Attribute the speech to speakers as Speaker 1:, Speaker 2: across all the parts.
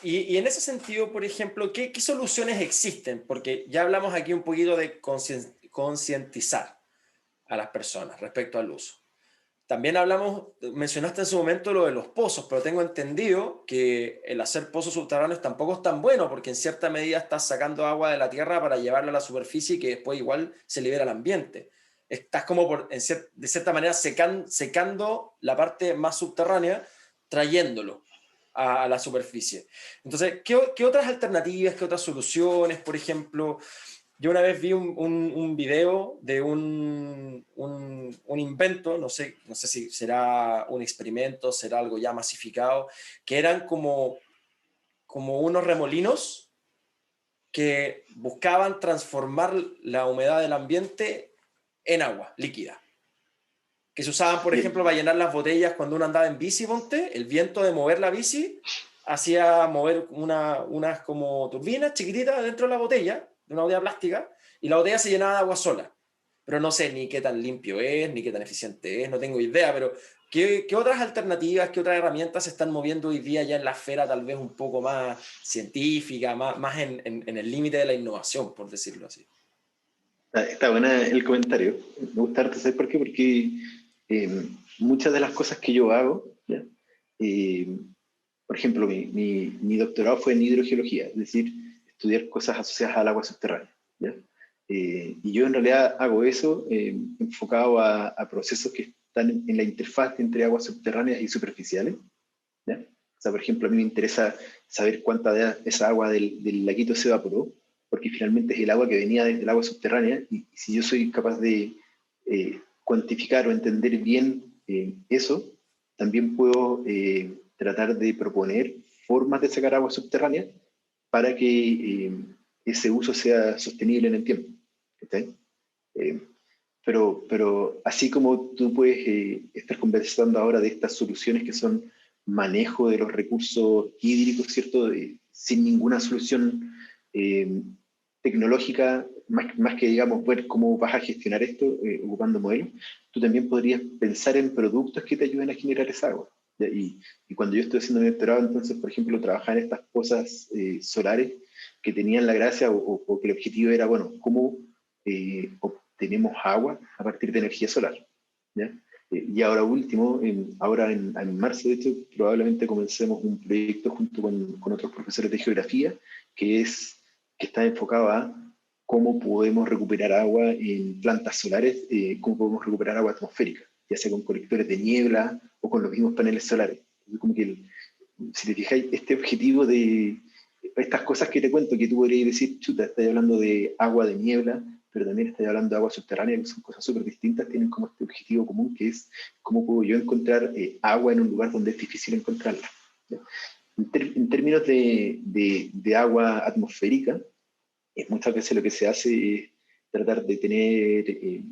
Speaker 1: Y en ese sentido, por ejemplo, ¿qué soluciones existen? Porque ya hablamos aquí un poquito de concientizar a las personas respecto al uso. También hablamos, mencionaste en su momento lo de los pozos, pero tengo entendido que el hacer pozos subterráneos tampoco es tan bueno, porque en cierta medida estás sacando agua de la tierra para llevarla a la superficie y que después igual se libera al ambiente. Estás como de cierta manera secando la parte más subterránea, trayéndolo a la superficie. Entonces, ¿qué otras alternativas, qué otras soluciones, por ejemplo? Yo una vez vi un video de un invento, no sé si será un experimento, será algo ya masificado, que eran como unos remolinos que buscaban transformar la humedad del ambiente en agua líquida. Que se usaban, por ejemplo, para llenar las botellas cuando uno andaba en bici, ponte, el viento de mover la bici hacía mover unas como turbinas chiquititas dentro de la botella, de una botella plástica, y la botella se llenaba de agua sola. Pero no sé ni qué tan limpio es, ni qué tan eficiente es, no tengo idea, pero ¿qué otras alternativas, qué otras herramientas se están moviendo hoy día ya en la esfera tal vez un poco más científica, más en el límite de la innovación, por decirlo así?
Speaker 2: Está buena el comentario. Me gusta harto, ¿sabes por qué? Porque muchas de las cosas que yo hago, ¿ya? Eh, por ejemplo, mi doctorado fue en hidrogeología, es decir, estudiar cosas asociadas al agua subterránea, ¿ya? Y yo en realidad hago eso enfocado a procesos que están en la interfaz entre aguas subterráneas y superficiales, ¿ya? O sea, por ejemplo, a mí me interesa saber cuánta de esa agua del laguito se evaporó, porque finalmente es el agua que venía desde el agua subterránea, y si yo soy capaz de cuantificar o entender bien eso, también puedo tratar de proponer formas de sacar agua subterránea para que ese uso sea sostenible en el tiempo. ¿Okay? Eh, pero así como tú puedes estar conversando ahora de estas soluciones que son manejo de los recursos hídricos, ¿cierto? Sin ninguna solución eh, tecnológica, más que, digamos, ver cómo vas a gestionar esto ocupando modelos, tú también podrías pensar en productos que te ayuden a generar esa agua. ¿Ya? Y cuando yo estoy haciendo mi doctorado, entonces, por ejemplo, trabajaba en estas cosas solares que tenían la gracia o que el objetivo era, bueno, cómo obtenemos agua a partir de energía solar. ¿Ya? Y ahora último, ahora en marzo, de hecho, probablemente comencemos un proyecto junto con otros profesores de geografía que está enfocado a cómo podemos recuperar agua en plantas solares, cómo podemos recuperar agua atmosférica, ya sea con colectores de niebla o con los mismos paneles solares. Entonces, como que si te fijáis, este objetivo de estas cosas que te cuento, que tú podrías decir, chuta, estás hablando de agua de niebla, pero también estás hablando de agua subterránea, que son cosas súper distintas, tienen como este objetivo común, que es cómo puedo yo encontrar agua en un lugar donde es difícil encontrarla. ¿Ya? En términos de agua atmosférica, muchas veces lo que se hace es tratar de tener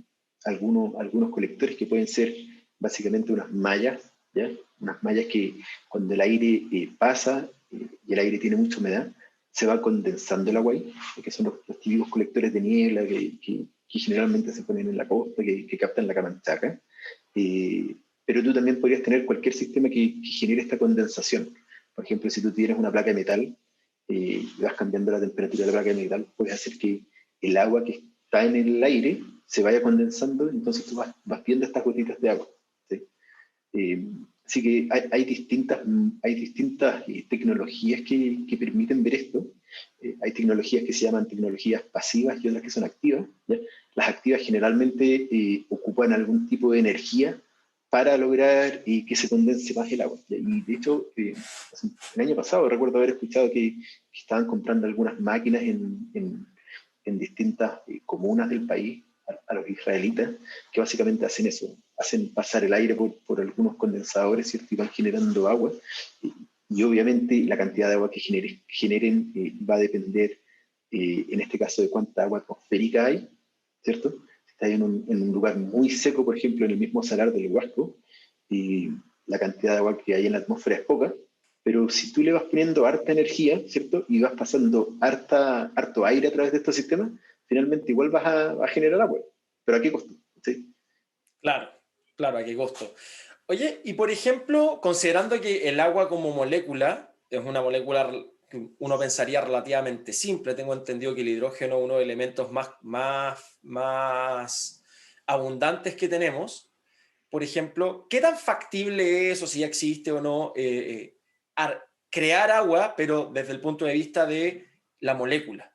Speaker 2: algunos colectores que pueden ser básicamente unas mallas, ¿ya? Unas mallas que cuando el aire pasa y el aire tiene mucha humedad, se va condensando el agua ahí, que son los típicos colectores de niebla que generalmente se ponen en la costa, que captan la camanchaca. Pero tú también podrías tener cualquier sistema que genere esta condensación. Por ejemplo, si tú tienes una placa de metal y vas cambiando la temperatura de la placa de metal, puedes hacer que el agua que está en el aire se vaya condensando, entonces tú vas viendo estas gotitas de agua. ¿Sí? Eh, Así que hay distintas tecnologías que permiten ver esto. Hay tecnologías que se llaman tecnologías pasivas y otras que son activas. ¿Ya? Las activas generalmente ocupan algún tipo de energía para lograr que se condense más el agua. ¿Ya? Y de hecho, el año pasado recuerdo haber escuchado que estaban comprando algunas máquinas en distintas comunas del país a los israelitas, que básicamente hacen eso, hacen pasar el aire por algunos condensadores, ¿cierto? Y van generando agua, y obviamente la cantidad de agua que generen va a depender, en este caso, de cuánta agua atmosférica hay, ¿cierto? Si está en un lugar muy seco, por ejemplo, en el mismo salar del Huasco, y la cantidad de agua que hay en la atmósfera es poca, pero si tú le vas poniendo harta energía, ¿cierto? Y vas pasando harto aire a través de estos sistemas, finalmente igual vas a generar agua. ¿Pero a qué costo? ¿Sí?
Speaker 1: Claro, claro, a qué costo. Oye, y por ejemplo, considerando que el agua como molécula es una molécula que uno pensaría relativamente simple. Tengo entendido que el hidrógeno es uno de los elementos más abundantes que tenemos. Por ejemplo, ¿qué tan factible es, o si ya existe o no, crear agua, pero desde el punto de vista de la molécula?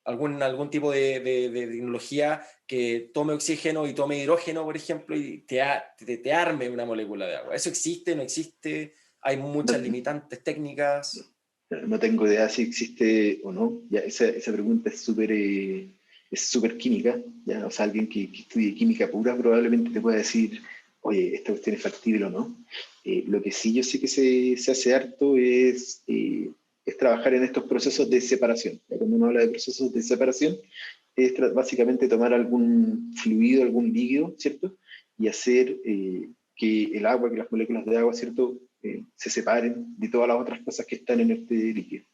Speaker 1: Algún tipo de tecnología que tome oxígeno y tome hidrógeno, por ejemplo, y te arme una molécula de agua. ¿Eso existe, no existe? ¿Hay muchas
Speaker 2: No,
Speaker 1: limitantes técnicas?
Speaker 2: no tengo idea si existe o no. Ya, esa pregunta es súper química. ¿Ya? O sea, alguien que estudie química pura probablemente te pueda decir, oye, esta cuestión es factible o no. Lo que sí yo sé que se hace harto es trabajar en estos procesos de separación. ¿Ya? Cuando uno habla de procesos de separación, es básicamente tomar algún fluido, algún líquido, ¿cierto? Y hacer que el agua, que las moléculas de agua, ¿cierto? Se separen de todas las otras cosas que están en este líquido.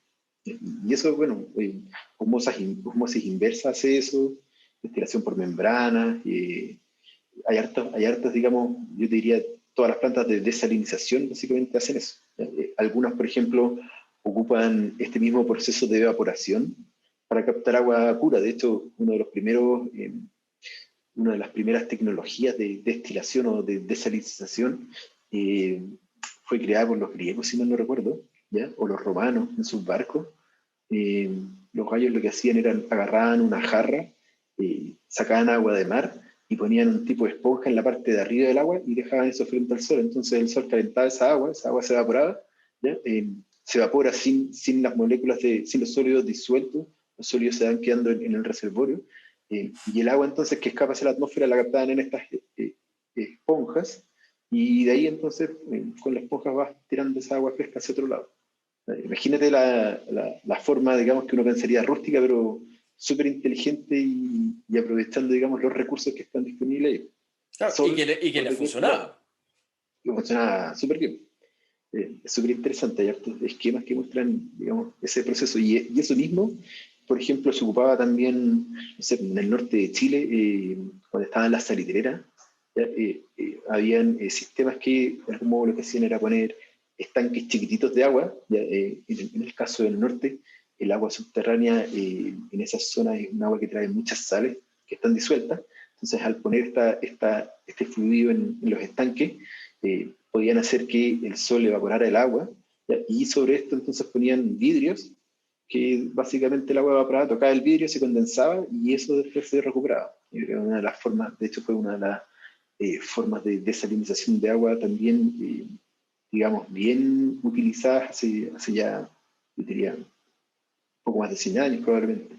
Speaker 2: Y eso, bueno, osmosis inversa hace eso, destilación por membrana, hay hartas, digamos, yo te diría, todas las plantas de desalinización básicamente hacen eso. Algunas, por ejemplo, ocupan este mismo proceso de evaporación para captar agua pura. De hecho, una de las primeras tecnologías de destilación o de desalinización eh, fue creada por los griegos, si mal no recuerdo, ¿ya? O los romanos en sus barcos. Eh, los gallos lo que hacían era agarraban una jarra, sacaban agua de mar y ponían un tipo de esponja en la parte de arriba del agua y dejaban eso frente al sol. Entonces el sol calentaba esa agua se evaporaba, ¿ya? Se evapora sin las moléculas, sin los sólidos disueltos, los sólidos se van quedando en el reservorio, y el agua entonces que escapa hacia la atmósfera la captaban en estas esponjas, y de ahí entonces con la esponja vas tirando esa agua fresca hacia otro lado. Imagínate la forma, digamos, que uno pensaría rústica, pero súper inteligente y aprovechando, digamos, los recursos que están disponibles ahí.
Speaker 1: Claro,
Speaker 2: Sol,
Speaker 1: y que
Speaker 2: por
Speaker 1: le
Speaker 2: decirlo,
Speaker 1: funcionaba.
Speaker 2: y funciona súper bien. Es súper interesante, hay hartos esquemas que muestran, digamos, ese proceso. Y eso mismo, por ejemplo, se ocupaba también, no sé, en el norte de Chile, cuando estaban las salitreras, ¿ya? Habían sistemas que, de algún modo, lo que hacían era poner estanques chiquititos de agua. ¿Ya? En el caso del norte, el agua subterránea en esas zonas es un agua que trae muchas sales que están disueltas. Entonces, al poner este fluido en los estanques, podían hacer que el sol evaporara el agua, ¿ya? Y sobre esto entonces ponían vidrios, que básicamente el agua evaporada, tocaba el vidrio, se condensaba y eso después se recuperaba. Y era una de las formas, de hecho fue una de las formas de desalinización de agua también, digamos, bien utilizadas hace ya, yo diría, un poco más de 100 años probablemente.